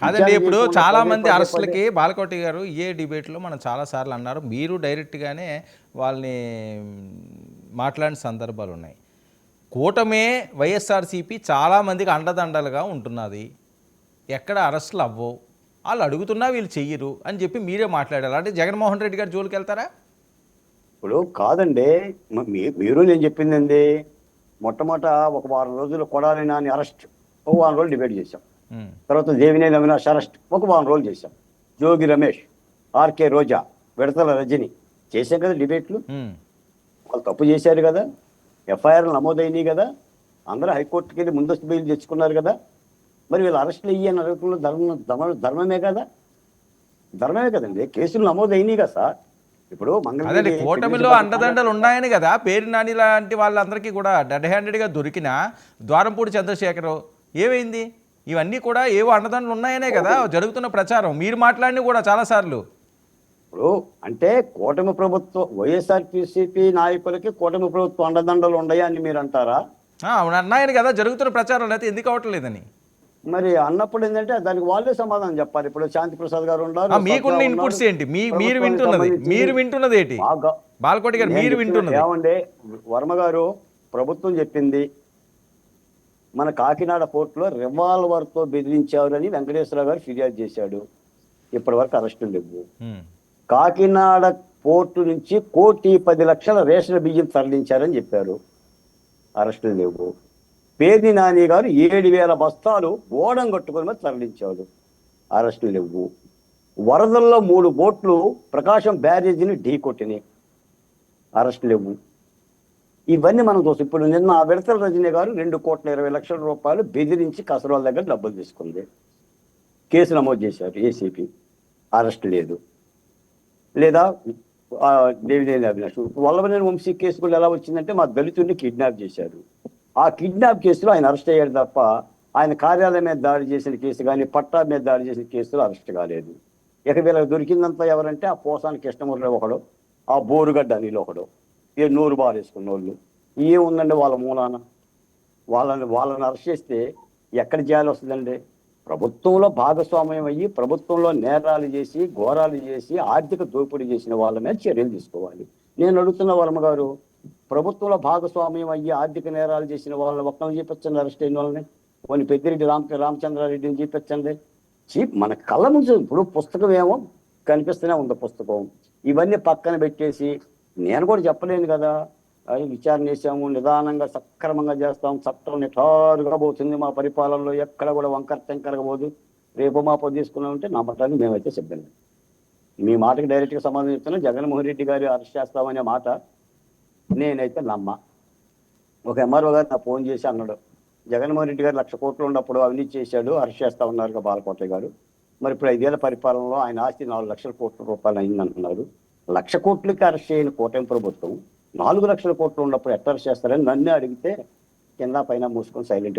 కాదండి, ఇప్పుడు చాలా మంది అరెస్టులకి బాలకోటి గారు డిబేట్లో మనం చాలాసార్లు అన్నారు, మీరు డైరెక్ట్గానే వాళ్ళని మాట్లాడిన సందర్భాలు ఉన్నాయి. కూటమే వైఎస్ఆర్సీపీ చాలామందికి అండదండలుగా ఉంటున్నది, ఎక్కడ అరెస్టులు అవ్వవు, వాళ్ళు అడుగుతున్నా వీళ్ళు చెయ్యరు అని చెప్పి మీరే మాట్లాడారు. అంటే జగన్మోహన్ రెడ్డి గారు జోలికి వెళ్తారా? ఇప్పుడు కాదండి, మీరు నేను చెప్పింది ఏంది, మొట్టమొదట ఒక వారం రోజులు కొడాలి నాని అరెస్ట్ ఒక వారం రోజులు డిబేట్ చేశాం. తర్వాత దేవినేని అవినాష్ అరెస్ట్ ఒక వారం రోజులు చేశాం. జోగి రమేష్, ఆర్కే రోజా, విడతల రజని చేశాం కదా డిబేట్లు. వాళ్ళు తప్పు చేశారు కదా, ఎఫ్ఐఆర్లు నమోదైనవి కదా, అందరూ హైకోర్టుకి వెళ్ళి ముందస్తు బెయిల్ తెచ్చుకున్నారు కదా. మరి వీళ్ళు అరెస్టులు అయ్యి అని అడగటంలో ధర్మమే కదా, ధర్మమే కదండి. కేసులు నమోదైనవి కదా సార్. ఇప్పుడు అదే కూటమిలో అండదండలు ఉన్నాయని కదా పేరు నాని లాంటి వాళ్ళందరికీ కూడా డెడ్ హ్యాండెడ్గా దొరికిన ద్వారంపూడి చంద్రశేఖర్ ఏమైంది? ఇవన్నీ కూడా ఏవో అండదండలు ఉన్నాయనే కదా జరుగుతున్న ప్రచారం. మీరు మాట్లాడిన కూడా చాలాసార్లు. ఇప్పుడు అంటే కూటమి ప్రభుత్వం, వైఎస్ఆర్సీపీ నాయకులకి కూటమి ప్రభుత్వం అండదండలు ఉన్నాయని మీరు అంటారా? ఉన్నాయని కదా జరుగుతున్న ప్రచారం, అయితే ఎందుకు అవ్వట్లేదని. మరి అన్నప్పుడు ఏంటంటే దానికి వాళ్ళే సమాధానం చెప్పాలి. ఇప్పుడు శాంతి ప్రసాద్ గారు ఉన్నారు, మీకున్న ఇన్పుట్స్ ఏంటి? మీరు వింటున్నది ఏంటి? బాలకోటి గారు మీరు వింటున్నది ఏమంటే, వర్మ గారు ప్రభుత్వం చెప్పింది మన కాకినాడ పోర్టులో రివాల్వర్తో బెదిరించారని వెంకటేశ్వరరావు గారు ఫిర్యాదు చేశాడు. ఇప్పటి వరకు అరెస్టులు లేవు. కాకినాడ పోర్టు నుంచి 1,10,00,000 రేషన్ బియ్యం తరలించారని చెప్పారు, అరెస్టులు లేవు. పేర్ని నాని గారు 7,000 బస్తాలు ఓడం కట్టుకుని మీద తరలించాడు, అరెస్టులు లేవు. వరదల్లో 3 బోట్లు ప్రకాశం బ్యారేజీని ఢీకొట్టినాయి, అరెస్టులు లేవు. ఇవన్నీ మనం చూస్తాం. ఇప్పుడు నిన్న విడతల రజనీ గారు 2,20,00,000 రూపాయలు బెదిరించి కసరోల దగ్గర డబ్బులు తీసుకుంది, కేసు నమోదు చేశారు ఏసీపీ, అరెస్ట్ లేదు. లేదా దేవినేని అవినాష్, వల్లభనేని వంశీ కేసు కూడా ఎలా వచ్చిందంటే మా దళితుడిని కిడ్నాప్ చేశారు. ఆ కిడ్నాప్ కేసులో ఆయన అరెస్ట్ అయ్యాడు తప్ప ఆయన కార్యాలయం మీద దాడి చేసిన కేసు కానీ పట్టా మీద దాడి చేసిన కేసులో అరెస్ట్ కాలేదు. ఇక వీళ్ళకి దొరికిందంతా ఎవరంటే ఆ పోసాని కృష్ణమూర్తి ఒకడు, ఆ బోరుగడ్డ అనిల్ ఒకడు, నూరు బారేసుకున్న వాళ్ళు. ఏముందండి వాళ్ళ మూలాన? వాళ్ళని అరెస్ట్ చేస్తే ఎక్కడ చేయాలి వస్తుందండి? ప్రభుత్వంలో భాగస్వామ్యం అయ్యి ప్రభుత్వంలో నేరాలు చేసి ఘోరాలు చేసి ఆర్థిక దోపిడీ చేసిన వాళ్ళ మీద చర్యలు తీసుకోవాలి. నేను అడుగుతున్న వర్మ గారు, ప్రభుత్వంలో భాగస్వామ్యం అయ్యి ఆర్థిక నేరాలు చేసిన వాళ్ళని ఒక్కరిని చూపించండి, అరెస్ట్ అయిన వాళ్ళని. కొన్ని పెద్దిరెడ్డి రామచంద్రారెడ్డిని చూపించండి. మన కళ్ళ ముందు ఇప్పుడు పుస్తకం ఏమో కనిపిస్తూనే ఉంది పుస్తకం. ఇవన్నీ పక్కన పెట్టేసి నేను కూడా చెప్పలేను కదా, విచారణ చేసాము, నిదానంగా సక్రమంగా చేస్తాం, చట్టం నిఠారుగా పోతుంది మా పరిపాలనలో, ఎక్కడ కూడా వంకర టెంకరగా పోదు, రేపు మాపో తీసుకున్నామంటే నమ్మటానికి మేమైతే సిద్ధంగా. మీ మాటకి డైరెక్ట్గా సమాధానం చెప్తున్నా, జగన్మోహన్ రెడ్డి గారు అరెస్ట్ చేస్తామనే మాట నేనైతే నమ్మ. ఒక ఎంఆర్ఓ గారు నా ఫోన్ చేసి అన్నాడు, జగన్మోహన్ రెడ్డి గారు 1,00,000 కోట్లు ఉన్నప్పుడు అవినీతి చేశాడు, అరెస్ట్ చేస్తా ఉన్నారు బాలకోట గారు. మరి ఇప్పుడు 5 ఏళ్ల పరిపాలనలో ఆయన ఆస్తి 4,00,000 కోట్ల రూపాయలు అయింది అంటున్నారు. 1,00,000 కోట్లకి అరెస్ట్ చేయని కూటమి ప్రభుత్వం 4,00,000 కోట్లు ఉన్నప్పుడు ఎట్లా అరెస్ట్ చేస్తారని నన్నే అడిగితే కింద పైన మూసుకొని సైలెంట్గా